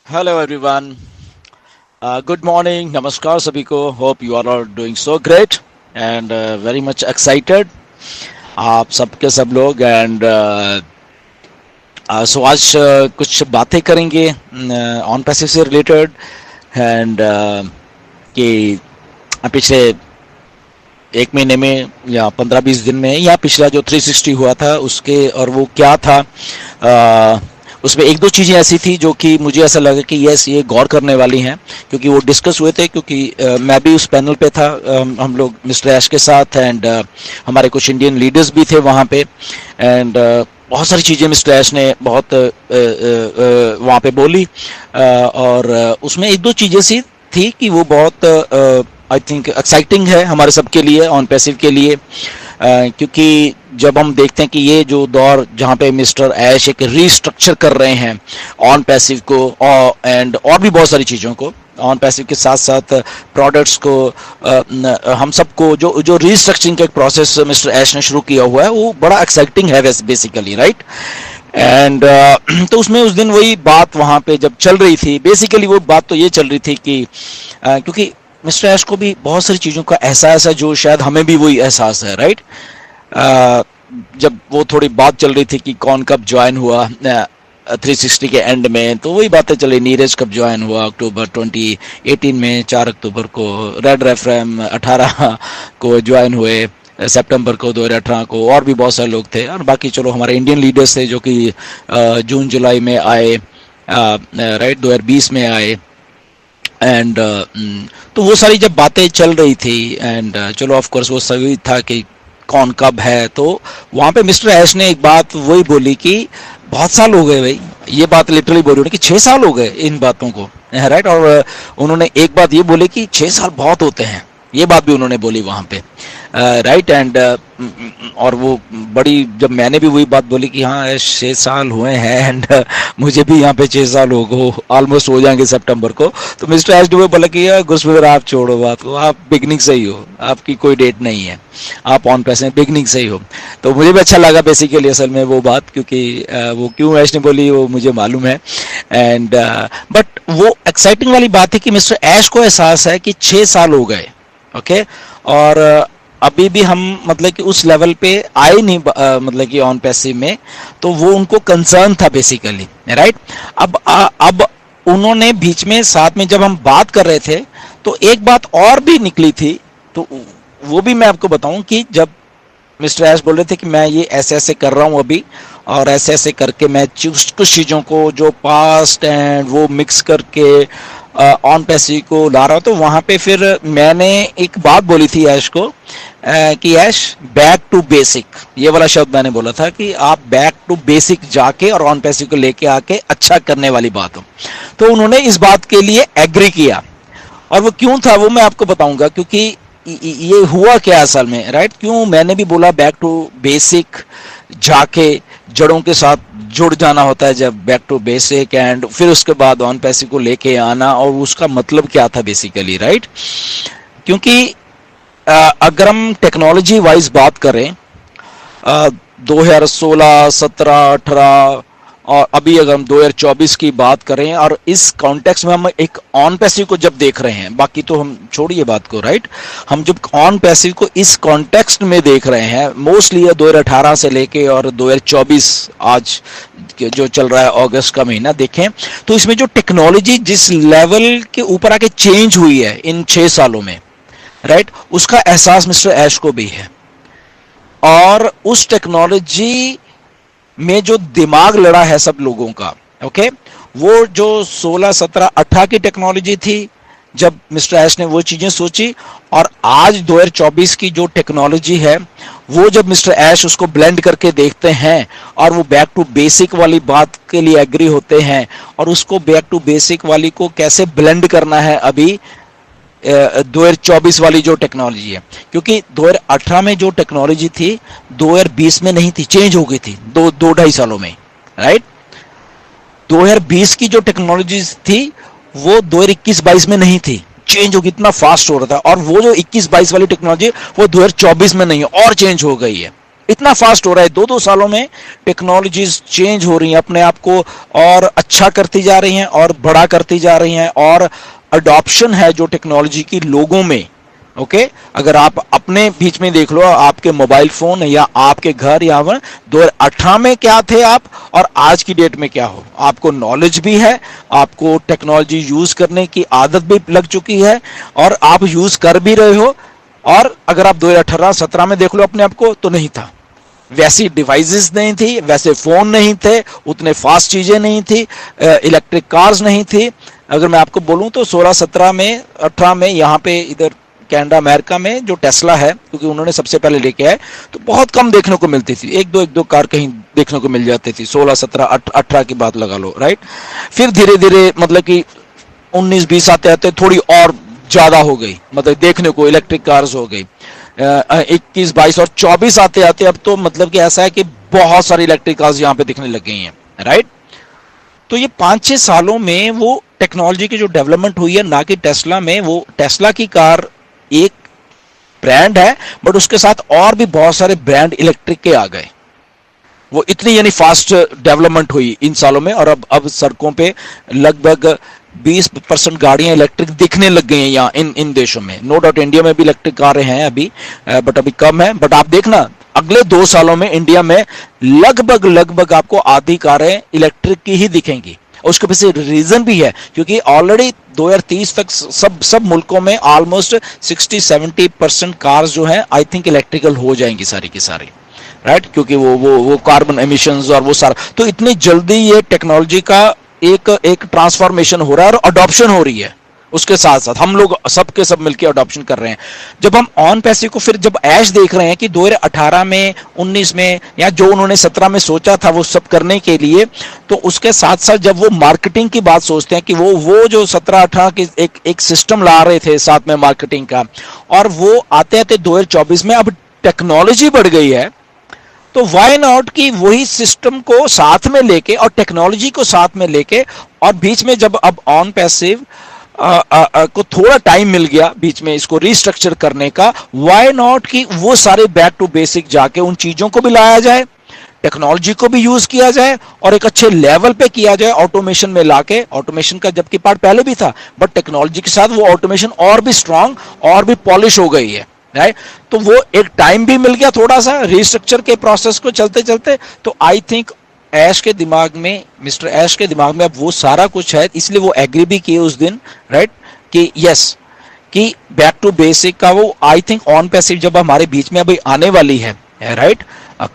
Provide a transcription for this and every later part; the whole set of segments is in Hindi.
Hello everyone. Good morning. Namaskar सभी को. Hope you all are doing so great and very much excited. आप सबके सब लोग and so आज कुछ बातें करेंगे ऑन पैसिव से रिलेटेड एंड कि पिछले एक महीने में या 15-20 दिन में या पिछला जो 360 हुआ था उसके और वो क्या था. उसमें एक दो चीज़ें ऐसी थी जो कि मुझे ऐसा लगा कि यस ये गौर करने वाली हैं क्योंकि वो डिस्कस हुए थे क्योंकि मैं भी उस पैनल पे था. हम लोग मिस्टर ऐश के साथ एंड हमारे कुछ इंडियन लीडर्स भी थे वहाँ पे एंड बहुत सारी चीज़ें मिस्टर ऐश ने बहुत वहाँ पे बोली और उसमें एक दो चीज़ें सी थी कि वो बहुत आई थिंक एक्साइटिंग है हमारे सबके लिए ऑन पैसिव के लिए क्योंकि जब हम देखते हैं कि ये जो दौर जहाँ पे मिस्टर ऐश एक रीस्ट्रक्चर कर रहे हैं ऑन पैसिव को एंड और भी बहुत सारी चीज़ों को ऑन पैसिव के साथ साथ प्रोडक्ट्स को हम सबको जो जो रीस्ट्रक्चरिंग का एक प्रोसेस मिस्टर ऐश ने शुरू किया हुआ है वो बड़ा एक्साइटिंग है बेसिकली राइट. एंड तो उसमें उस दिन वही बात वहाँ पे जब चल रही थी बेसिकली वो बात तो ये चल रही थी कि क्योंकि मिस्टर ऐश को भी बहुत सारी चीज़ों का एहसास है जो शायद हमें भी वही एहसास है राइट. जब वो थोड़ी बात चल रही थी कि कौन कब ज्वाइन हुआ 360 के एंड में तो वही बातें चली. नीरज कब ज्वाइन हुआ अक्टूबर 2018 में 4 अक्टूबर को. रेड रेफरेम 18 को ज्वाइन हुए सितंबर को 2018 को. और भी बहुत सारे लोग थे और बाकी चलो हमारे इंडियन लीडर्स थे जो कि जून जुलाई में आए राइट 2020 में आए एंड तो वो सारी जब बातें चल रही थी एंड चलो ऑफ कोर्स वो सभी था कि कौन कब है. तो वहाँ पे मिस्टर ऐश ने एक बात वही बोली कि बहुत साल हो गए भाई. ये बात लिटरली बोली उन्होंने कि 6 साल हो गए इन बातों को राइट. और उन्होंने एक बात ये बोली कि 6 साल बहुत होते हैं. ये बात भी उन्होंने बोली वहाँ पे राइट एंड और वो बड़ी जब मैंने भी वही बात बोली कि हाँ 6 साल हुए हैं एंड मुझे भी यहाँ पे 6 साल हो ऑलमोस्ट हो जाएंगे सितंबर को. तो मिस्टर ऐश ने बोला कि गुरसुवर आप छोड़ो बात को. आप बिगनिंग से ही हो. आपकी कोई डेट नहीं है. आप ऑन पैसे बिगनिंग से ही हो. तो मुझे भी अच्छा लगा बेसिकली असल में वो बात क्योंकि वो क्यों ऐश ने बोली वो मुझे मालूम है एंड बट वो एक्साइटिंग वाली बात है कि मिस्टर ऐश को एहसास है कि 6 साल हो गए ओके और अभी भी हम मतलब कि उस लेवल पे आए नहीं मतलब कि ऑन पैसिव में. तो वो उनको कंसर्न था बेसिकली राइट. अब उन्होंने बीच में साथ में जब हम बात कर रहे थे तो एक बात और भी निकली थी तो वो भी मैं आपको बताऊं कि जब मिस्टर ऐश बोल रहे थे कि मैं ये ऐसे ऐसे कर रहा हूं अभी और ऐसे ऐसे करके मैं कुछ चीज़ों को जो पास्ट एंड वो मिक्स करके ऑन पैसिव को ला रहा हूं. तो वहां पे फिर मैंने एक बात बोली थी ऐश को कि ऐश बैक टू बेसिक ये वाला शब्द मैंने बोला था कि आप बैक टू बेसिक जाके और ऑन पैसिव को लेके आके अच्छा करने वाली बात हो. तो उन्होंने इस बात के लिए एग्री किया और वो क्यों था वो मैं आपको बताऊंगा क्योंकि ये हुआ क्या असल में राइट. क्यों मैंने भी बोला बैक टू बेसिक जाके जड़ों के साथ जुड़ जाना होता है जब बैक टू बेसिक एंड फिर उसके बाद ऑन पैसिव को लेके आना और उसका मतलब क्या था बेसिकली राइट. क्योंकि अगर हम टेक्नोलॉजी वाइज बात करें 2016, 17, 18 और अभी अगर हम 2024 की बात करें और इस कॉन्टेक्स्ट में हम एक ऑन पैसिव को जब देख रहे हैं बाकी तो हम छोड़िए बात को राइट. हम जब ऑन पैसिव को इस कॉन्टेक्स्ट में देख रहे हैं मोस्टली 2018 से लेके और 2024 आज जो चल रहा है अगस्त का महीना देखें तो इसमें जो टेक्नोलॉजी जिस लेवल के ऊपर आके चेंज हुई है इन 6 सालों में राइट उसका एहसास मिस्टर ऐश को भी है. और उस टेक्नोलॉजी में जो दिमाग लड़ा है सब लोगों का ओके वो जो 16, 17, 18 की टेक्नोलॉजी थी जब मिस्टर ऐश ने वो चीजें सोची और आज 2024 की जो टेक्नोलॉजी है वो जब मिस्टर ऐश उसको ब्लेंड करके देखते हैं और वो बैक टू बेसिक वाली बात के लिए एग्री होते हैं और उसको बैक टू बेसिक वाली को कैसे ब्लेंड करना है अभी 2024 वाली जो टेक्नोलॉजी है. क्योंकि 2018 में जो टेक्नोलॉजी थी 2020 में नहीं थी चेंज हो गई थी 2-2.5 सालों में राइट. 2020 की जो टेक्नोलॉजी थी वो 2021-22 में नहीं थी चेंज हो गई इतना फास्ट हो रहा था और वो जो 21-22 वाली टेक्नोलॉजी वो 2024 में नहीं है और चेंज हो गई है इतना फास्ट हो रहा है, 2-2 सालों में टेक्नोलॉजीज चेंज हो रही हैं, अपने आप को और अच्छा करती जा रही हैं और बड़ा करती जा रही हैं, और अडॉप्शन है जो टेक्नोलॉजी की लोगों में। ओके अगर आप अपने बीच में देख लो, आपके मोबाइल फोन या आपके घर या 2018 में क्या थे आप और आज की डेट में क्या हो, आपको नॉलेज भी है, आपको टेक्नोलॉजी यूज करने की आदत भी लग चुकी है और आप यूज कर भी रहे हो। और अगर आप 2018-17 में देख लो अपने आप को, तो नहीं था, वैसी डिवाइसेस नहीं थी, वैसे फोन नहीं थे, उतने फास्ट चीजें नहीं थी, इलेक्ट्रिक कार्स नहीं थी। अगर मैं आपको बोलूं तो 16-17 में 18 में यहाँ पे इधर कनाडा अमेरिका में जो टेस्ला है, क्योंकि उन्होंने सबसे पहले लेके आए, तो बहुत कम देखने को मिलती थी, एक दो कार कहीं देखने को मिल जाती थी। 16-17-18 की बात लगा लो, राइट। फिर धीरे धीरे मतलब कि 19-20 आते आते थोड़ी और ज्यादा हो गई, मतलब देखने को इलेक्ट्रिक कार्स हो गई। 21-22 और 24 आते आते अब तो मतलब कि ऐसा है कि बहुत सारी इलेक्ट्रिक कार्स यहाँ पे दिखने लग गई हैं, राइट। तो ये 5-6 सालों में वो टेक्नोलॉजी की जो डेवलपमेंट हुई है, ना कि टेस्ला में, वो टेस्ला की कार एक ब्रांड है, बट उसके साथ और भी बहुत सारे ब्रांड इलेक्ट्रिक के आ गए। वो इतनी यानी फास्ट डेवलपमेंट हुई इन सालों में, और अब सड़कों पे लगभग 20% गाड़ियां इलेक्ट्रिक दिखने लग गई हैं यहाँ इन देशों में। नो डाउट इंडिया में भी इलेक्ट्रिक कारें हैं अभी, बट अभी कम है। बट आप देखना अगले 2 सालों में इंडिया में लगभग आपको आधी कारें इलेक्ट्रिक की ही दिखेंगी। उसके पीछे रीजन भी है, क्योंकि ऑलरेडी 2030 तक सब मुल्कों में ऑलमोस्ट 60-70% कार्स जो है आई थिंक इलेक्ट्रिकल हो जाएंगी सारी की सारी, राइट। क्योंकि वो कार्बन एमिशंस और वो सारा, तो इतनी जल्दी ये टेक्नोलॉजी का एक ट्रांसफॉर्मेशन हो रहा है और अडॉप्शन हो रही है। उसके साथ साथ हम लोग सबके सब मिलकर अडॉप्शन कर रहे हैं। जब हम ऑन पैसे को फिर जब ऐश देख रहे हैं कि 2018 में 19 में या जो उन्होंने 17 में सोचा था वो सब करने के लिए, तो उसके साथ साथ जब वो मार्केटिंग की बात सोचते हैं कि वो जो 17-18 की एक सिस्टम ला रहे थे साथ में मार्केटिंग का, और वो आते आते 2024 में अब टेक्नोलॉजी बढ़ गई है, तो वाई नॉट कि वही सिस्टम को साथ में लेके और टेक्नोलॉजी को साथ में लेके, और बीच में जब अब ऑन पैसिव को थोड़ा टाइम मिल गया बीच में इसको रिस्ट्रक्चर करने का, वाई नॉट कि वो सारे बैक टू बेसिक जाके उन चीजों को भी लाया जाए, टेक्नोलॉजी को भी यूज किया जाए और एक अच्छे लेवल पे किया जाए, ऑटोमेशन में लाके। ऑटोमेशन का जबकि पार्ट पहले भी था, बट टेक्नोलॉजी के साथ वो ऑटोमेशन और भी स्ट्रांग और भी पॉलिश हो गई है, राइट। तो वो एक टाइम भी मिल गया थोड़ा सा रिस्ट्रक्चर के प्रोसेस को चलते चलते। तो आई थिंक ऐश के दिमाग में, मिस्टर ऐश के दिमाग में अब वो सारा कुछ है, इसलिए वो एग्री भी किए उस दिन, राइट, कि यस कि बैक टू बेसिक का वो आई थिंक ऑन पैसिव जब हमारे बीच में अभी आने वाली है, राइट।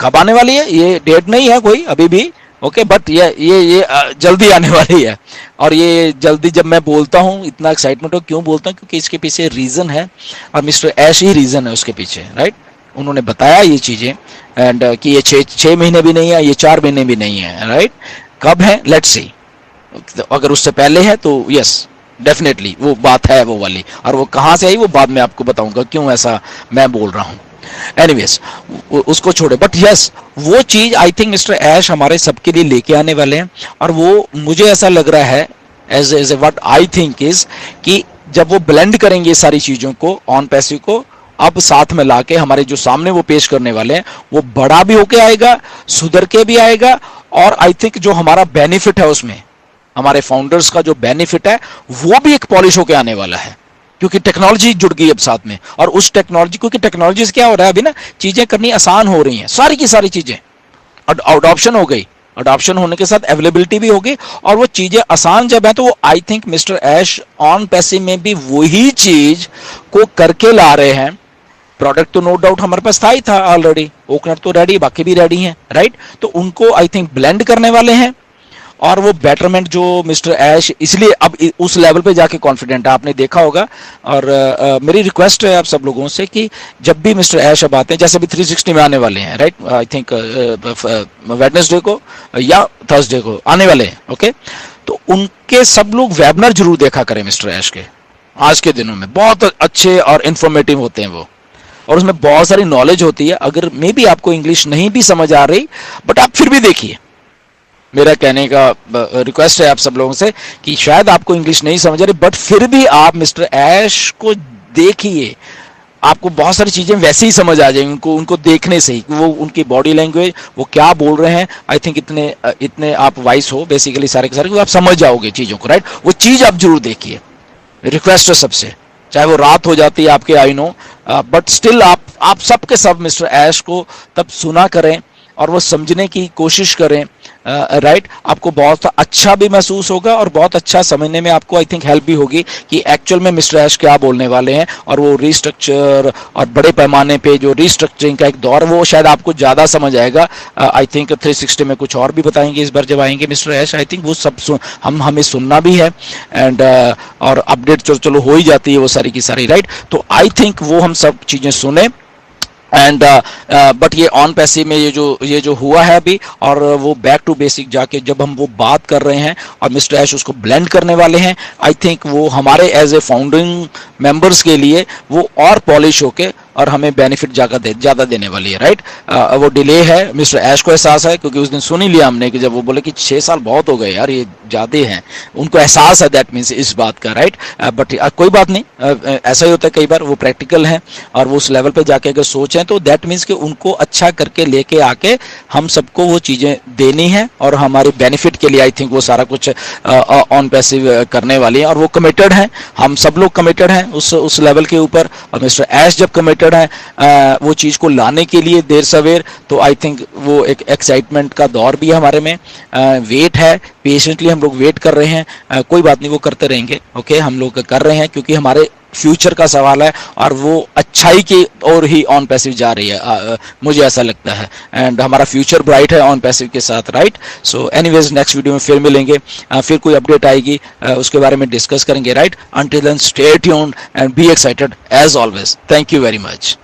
कब आने वाली है ये डेट नहीं है कोई अभी भी, ओके, बट ये जल्दी आने वाली है। और ये जल्दी जब मैं बोलता हूँ इतना एक्साइटमेंट हो, क्यों बोलता हूँ, क्योंकि इसके पीछे रीजन है और मिस्टर ऐश ही रीजन है उसके पीछे, राइट। उन्होंने बताया ये चीजें, एंड कि ये 6 महीने भी नहीं है, ये 4 महीने भी नहीं है, राइट। कब है लेट्स सी, अगर उससे पहले है तो यस डेफिनेटली वो बात है वो वाली, और वो कहाँ से आई वो बाद में आपको बताऊंगा क्यों ऐसा मैं बोल रहा हूँ। एनीवेज उसको छोड़े, बट यस वो चीज आई थिंक मिस्टर ऐश हमारे सबके लिए लेके आने वाले हैं। और वो मुझे ऐसा लग रहा है as a what I think is कि जब वो ब्लेंड करेंगे सारी चीजों को, ऑन पैसिव को अब साथ में लाके हमारे जो सामने वो पेश करने वाले हैं, वो बड़ा भी होके आएगा, सुधर के भी आएगा, और आई थिंक जो हमारा बेनिफिट है उसमें, हमारे फाउंडर्स का जो बेनिफिट है वो भी एक पॉलिश होके आने वाला है, क्योंकि टेक्नोलॉजी जुड़ गई अब साथ में। और उस टेक्नोलॉजी, क्योंकि टेक्नोलॉजी से क्या हो रहा है अभी ना, चीजें करनी आसान हो रही हैं, सारी की सारी चीजें अडॉप्शन हो गई, अडॉप्शन होने के साथ अवेलेबिलिटी भी होगी, और वो चीजें आसान जब है तो वो I think mister ash on passive में भी वही चीज को करके ला रहे हैं। प्रोडक्ट तो नो डाउट हमारे पास था ही था ऑलरेडी, ओकनट तो रेडी, बाकी भी रेडी हैं, राइट। तो उनको आई थिंक ब्लेंड करने वाले हैं, और वो बेटरमेंट जो मिस्टर ऐश, इसलिए अब उस लेवल पे जाके कॉन्फिडेंट है, आपने देखा होगा। और मेरी रिक्वेस्ट है आप सब लोगों से कि जब भी मिस्टर ऐश अब आते हैं, जैसे भी 360 में आने वाले हैं, राइट, आई थिंक वेडनेसडे को या थर्सडे को आने वाले हैं, ओके, तो उनके सब लोग वेबिनार जरूर देखा करें मिस्टर ऐश के। आज के दिनों में बहुत अच्छे और इंफॉर्मेटिव होते हैं वो, और उसमें बहुत सारी नॉलेज होती है। अगर मे बी आपको इंग्लिश नहीं भी समझ आ रही, बट आप फिर भी देखिए, मेरा कहने का रिक्वेस्ट है आप सब लोगों से कि शायद आपको इंग्लिश नहीं समझ आ रही, बट फिर भी आप मिस्टर ऐश को देखिए, आपको बहुत सारी चीजें वैसे ही समझ आ जाएंगी, उनको उनको देखने से ही, वो उनकी बॉडी लैंग्वेज, वो क्या बोल रहे हैं। आई थिंक इतने आप वाइस हो बेसिकली सारे के सारे, आप समझ जाओगे चीजों को, राइट। वो चीज आप जरूर देखिए, रिक्वेस्ट है सबसे, चाहे वो रात हो जाती है आपके, आई नो, बट स्टिल आप सबके सब मिस्टर ऐश को तब सुना करें और वो समझने की कोशिश करें, राइट। आपको बहुत अच्छा भी महसूस होगा और बहुत अच्छा समझने में आपको आई थिंक हेल्प भी होगी कि एक्चुअल में मिस्टर ऐश क्या बोलने वाले हैं। और वो रिस्ट्रक्चर और बड़े पैमाने पे जो रिस्ट्रक्चरिंग का एक दौर, वो शायद आपको ज़्यादा समझ आएगा। आई थिंक 360 में कुछ और भी बताएंगे इस बार जब आएंगे मिस्टर ऐश। आई थिंक वो सब हमें सुनना भी है, एंड और अपडेट चलो हो ही जाती है वो सारी की सारी, राइट। तो आई थिंक वो हम सब चीज़ें सुने, एंड बट ये ऑन पैसिव में ये जो हुआ है अभी, और वो बैक टू बेसिक जाके जब हम वो बात कर रहे हैं और मिस्टर ऐश उसको ब्लेंड करने वाले हैं, आई थिंक वो हमारे एज ए फाउंडिंग मेंबर्स के लिए वो और पॉलिश होके और हमें बेनिफिट ज़्यादा देने वाली है, राइट। वो डिले है, मिस्टर ऐश को एहसास है, क्योंकि उस दिन सुन ही लिया हमने कि जब वो बोले कि 6 साल बहुत हो गए यार, ये ज़्यादा हैं, उनको एहसास है, दैट मीन्स इस बात का, राइट। बट कोई बात नहीं, ऐसा ही होता है कई बार, वो प्रैक्टिकल हैं और वो उस लेवल पे जाके अगर सोचें तो दैट मीन्स कि उनको अच्छा करके लेके आके हम सबको वो चीज़ें देनी है और हमारे बेनिफिट के लिए आई थिंक वो सारा कुछ ऑन पैसिव करने वाली है। और वो कमिटेड हैं, हम सब लोग कमिटेड हैं उस लेवल के ऊपर, और मिस्टर ऐश जब कमिटेड है वो चीज को लाने के लिए देर सवेर, तो आई थिंक वो एक एक्साइटमेंट का दौर भी है हमारे में, वेट है, पेशेंटली हम लोग वेट कर रहे हैं। कोई बात नहीं, वो करते रहेंगे, ओके। हम लोग कर रहे हैं क्योंकि हमारे फ्यूचर का सवाल है और वो अच्छाई की ओर ही ऑन पैसिव जा रही है, मुझे ऐसा लगता है, एंड हमारा फ्यूचर ब्राइट है ऑन पैसिव के साथ, right. So anyways next video में फिर मिलेंगे, फिर कोई अपडेट आएगी उसके बारे में डिस्कस करेंगे, right. Until then stay tuned and be excited as always. Thank you very much.